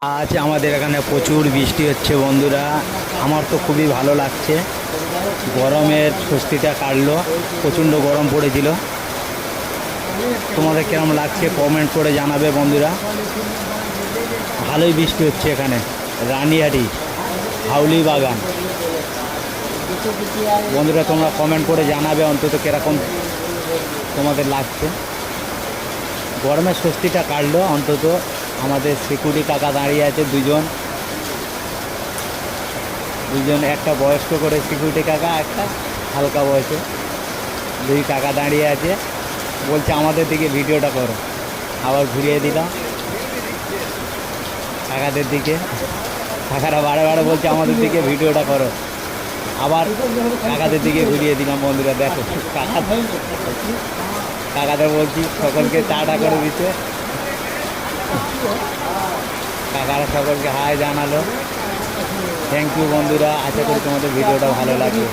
আজ আমাদের এখানে প্রচুর বৃষ্টি হচ্ছে বন্ধুরা। আমার তো খুবই ভালো লাগছে, গরমের স্বস্তিটা কাটলো। প্রচণ্ড গরম পড়েছিল। তোমাদের কেমন লাগছে কমেন্ট করে জানাবে বন্ধুরা। ভালোই বৃষ্টি হচ্ছে এখানে রানিহাটি হাউলি বাগান। বন্ধুরা তোমরা কমেন্ট করে জানাবে অন্তত কীরকম তোমাদের লাগছে। গরমের স্বস্তিটা কাটলো অন্তত। আমাদের সিকিউরিটি কাকা দাঁড়িয়ে আছে দুজন, একটা বয়স্ক করে সিকিউরিটি কাকা, একটা হালকা বয়সে। দুই কাকা দাঁড়িয়ে আছে, বলছে আমাদের দিকে ভিডিওটা করো। আবার ঘুরিয়ে দিলাম কাকাদের দিকে। কাকারা বারে বারে বলছে আমাদের দিকে ভিডিওটা করো। আবার কাকাদের দিকে ঘুরিয়ে দিলাম। বন্ধুরা দেখো, কাকাদের বলছি সকলকে টাটা করে দিতে। কাকারা সকলকে হাই জানালো। থ্যাংক ইউ বন্ধুরা। আশা করি তোমাদের ভিডিওটা ভালো লাগবে।